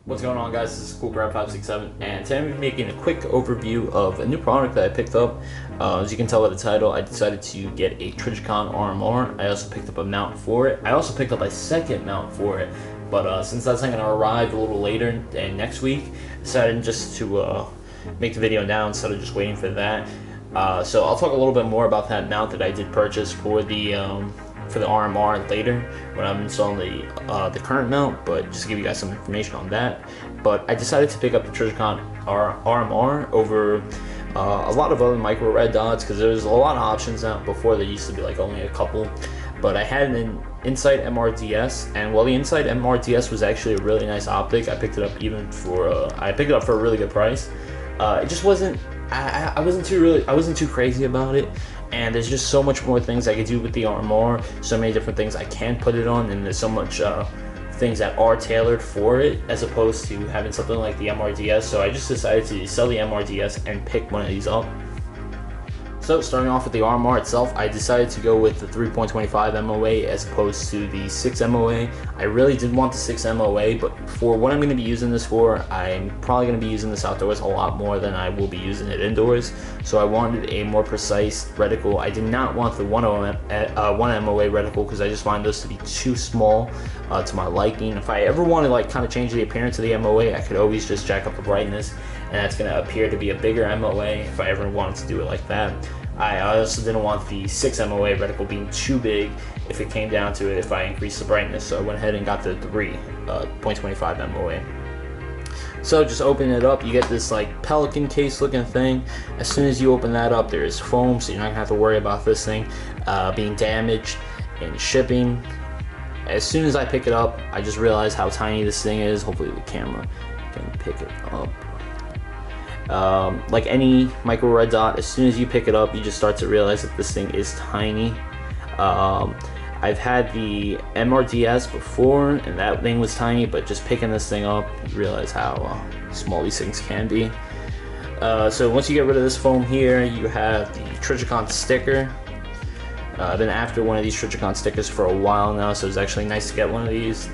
What's going on, guys? This is CoolGrab567, and today I'm making a quick overview of a new product that I picked up. As you can tell by the title, I decided to get a Trijicon RMR. I also picked up a mount for it. I also picked up a second mount for it, but since that's not going to arrive a little later and next week, I decided just to make the video now instead of just waiting for that. So I'll talk a little bit more about that mount that I did purchase for the RMR later when I'm installing the current mount, but just to give you guys some information on that. But I decided to pick up the Trijicon RMR over a lot of other micro red dots because there's a lot of options now. Before there used to be like only a couple, but I had an Insight MRDS, and while the Insight MRDS was actually a really nice optic, I picked it up for a really good price. It just wasn't. I wasn't too crazy about it, and there's just so much more things I could do with the RMR, so many different things I can put it on, and there's so much things that are tailored for it as opposed to having something like the MRDS. So I just decided to sell the MRDS and pick one of these up. So starting off with the RMR itself, I decided to go with the 3.25 MOA as opposed to the 6 MOA. I really did want the 6 MOA, but for what I'm going to be using this for, I'm probably going to be using this outdoors a lot more than I will be using it indoors. So I wanted a more precise reticle. I did not want the 1 MOA reticle because I just find those to be too small to my liking. If I ever want to like kind of change the appearance of the MOA, I could always just jack up the brightness, and that's going to appear to be a bigger MOA if I ever wanted to do it like that. I also didn't want the 6 MOA reticle being too big if it came down to it if I increased the brightness, so I went ahead and got the 3.25 MOA. So just open it up, you get this like pelican case looking thing. As soon as you open that up, there is foam, so you're not gonna have to worry about this thing being damaged in shipping. As soon as I pick it up, I just realized how tiny this thing is. Hopefully the camera can pick it up. Like any micro red dot, as soon as you pick it up, you just start to realize that this thing is tiny. I've had the MRDS before, and that thing was tiny, but just picking this thing up, you realize how small these things can be. So once you get rid of this foam here, you have the Trijicon sticker. I've been after one of these Trijicon stickers for a while now, so it's actually nice to get one of these.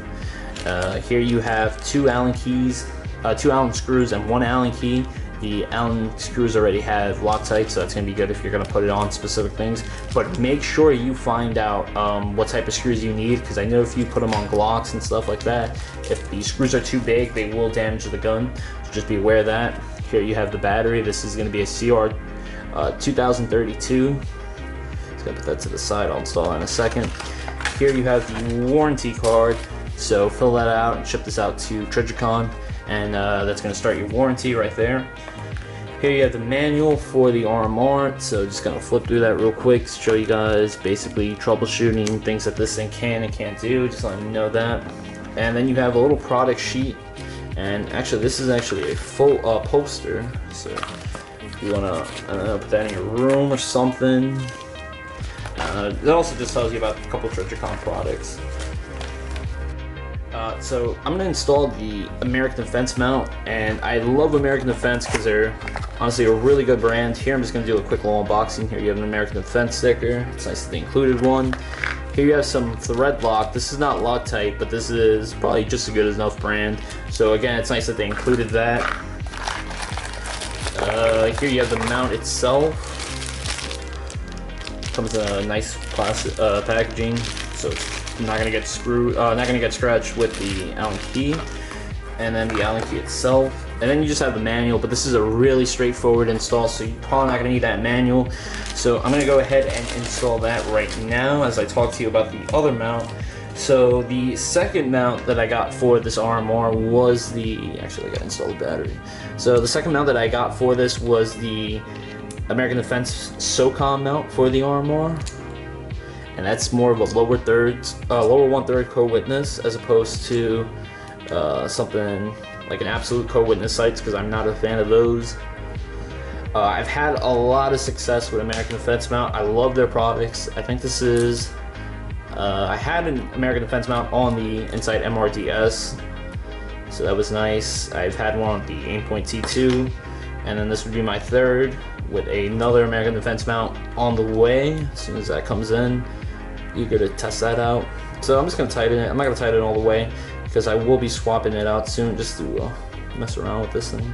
Here you have two Allen screws and one Allen key. The Allen screws already have Loctite, so that's going to be good if you're going to put it on specific things. But make sure you find out what type of screws you need, because I know if you put them on Glocks and stuff like that, if the screws are too big, they will damage the gun. So just be aware of that. Here you have the battery. This is going to be a CR 2032. Just going to put that to the side. I'll install that in a second. Here you have the warranty card. So fill that out and ship this out to Trijicon, and that's going to start your warranty right there. Here you have the manual for the RMR, so just going to flip through that real quick to show you guys basically troubleshooting things that this thing can and can't do, just letting you know that. And then you have a little product sheet, and actually this is actually a full poster, so if you want to put that in your room or something. It also just tells you about a couple Trijicon products. So I'm going to install the American Defense mount, and I love American Defense because they're honestly a really good brand. Here I'm just going to do a quick little unboxing. Here you have an American Defense sticker. It's nice that they included one. Here you have some thread lock. This is not Loctite, but this is probably just as good as enough brand. So again, it's nice that they included that. Here you have the mount itself. Comes in a nice plastic packaging, so it's not gonna get scratched with the Allen key, and then the Allen key itself, and then you just have the manual. But this is a really straightforward install, so you're probably not gonna need that manual. So I'm gonna go ahead and install that right now as I talk to you about the other mount. So the second mount that I got for this RMR was actually I gotta install the battery. So the second mount that I got for this was the American Defense SOCOM mount for the RMR. And that's more of a lower 1/3 co-witness as opposed to something like an absolute co-witness sights, because I'm not a fan of those. I've had a lot of success with American Defense mount. I love their products. I think this is I had an American Defense mount on the Insight MRDS, so that was nice. I've had one on the Aimpoint T2, and then this would be my third with another American Defense mount on the way as soon as that comes in. Eager to test that out. So I'm just going to tighten it. I'm not going to tighten it all the way because I will be swapping it out soon just to mess around with this thing.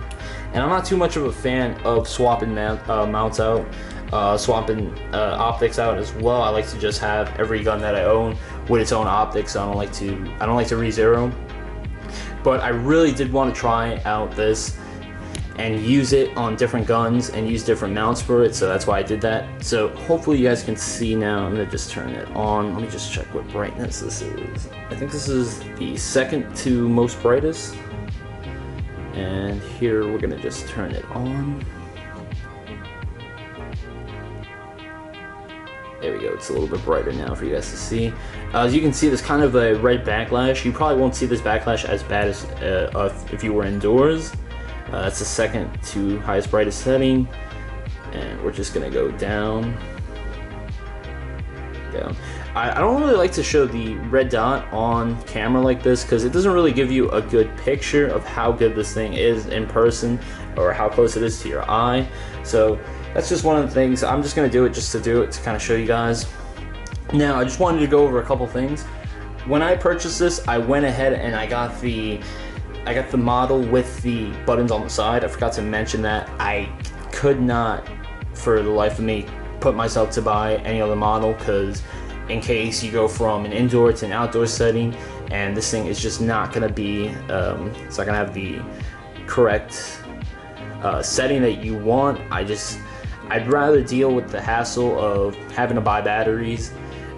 And I'm not too much of a fan of swapping mounts out, swapping optics out as well. I like to just have every gun that I own with its own optics. I don't like to re-zero. But I really did want to try out this and use it on different guns and use different mounts for it, so that's why I did that. So hopefully you guys can see now. I'm gonna just turn it on. Let me just check what brightness this is. I think this is the second to most brightest. And here we're gonna just turn it on. There we go, it's a little bit brighter now for you guys to see. As you can see, there's kind of a red backlash. You probably won't see this backlash as bad as if you were indoors. That's the second to highest brightest setting, and we're just gonna go down. I don't really like to show the red dot on camera like this because it doesn't really give you a good picture of how good this thing is in person or how close it is to your eye. So that's just one of the things. I'm just gonna do it just to do it, to kind of show you guys. Now I just wanted to go over a couple things. When I purchased this, I went ahead and I got the model with the buttons on the side. I forgot to mention that. I could not, for the life of me, put myself to buy any other model, because in case you go from an indoor to an outdoor setting and this thing is just not going to be, it's not going to have the correct setting that you want. I'd rather deal with the hassle of having to buy batteries,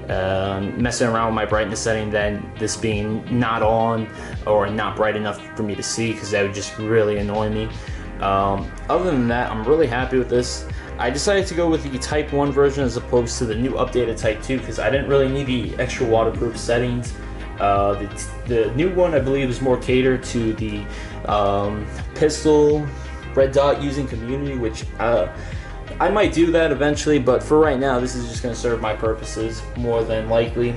messing around with my brightness setting, than this being not on or not bright enough for me to see, because that would just really annoy me. Other than that, I'm really happy with this. I decided to go with the Type 1 version as opposed to the new updated Type 2 because I didn't really need the extra waterproof settings. The new one, I believe, is more catered to the pistol red dot using community, which I might do that eventually, but for right now, this is just going to serve my purposes more than likely.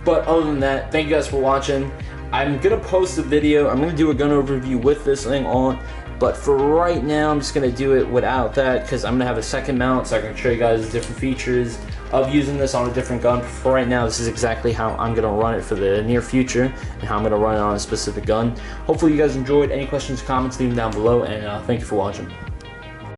But other than that, thank you guys for watching. I'm going to post a video. I'm going to do a gun overview with this thing on, but for right now, I'm just going to do it without that because I'm going to have a second mount so I can show you guys the different features of using this on a different gun. But for right now, this is exactly how I'm going to run it for the near future and how I'm going to run it on a specific gun. Hopefully you guys enjoyed. Any questions or comments, leave them down below, and thank you for watching.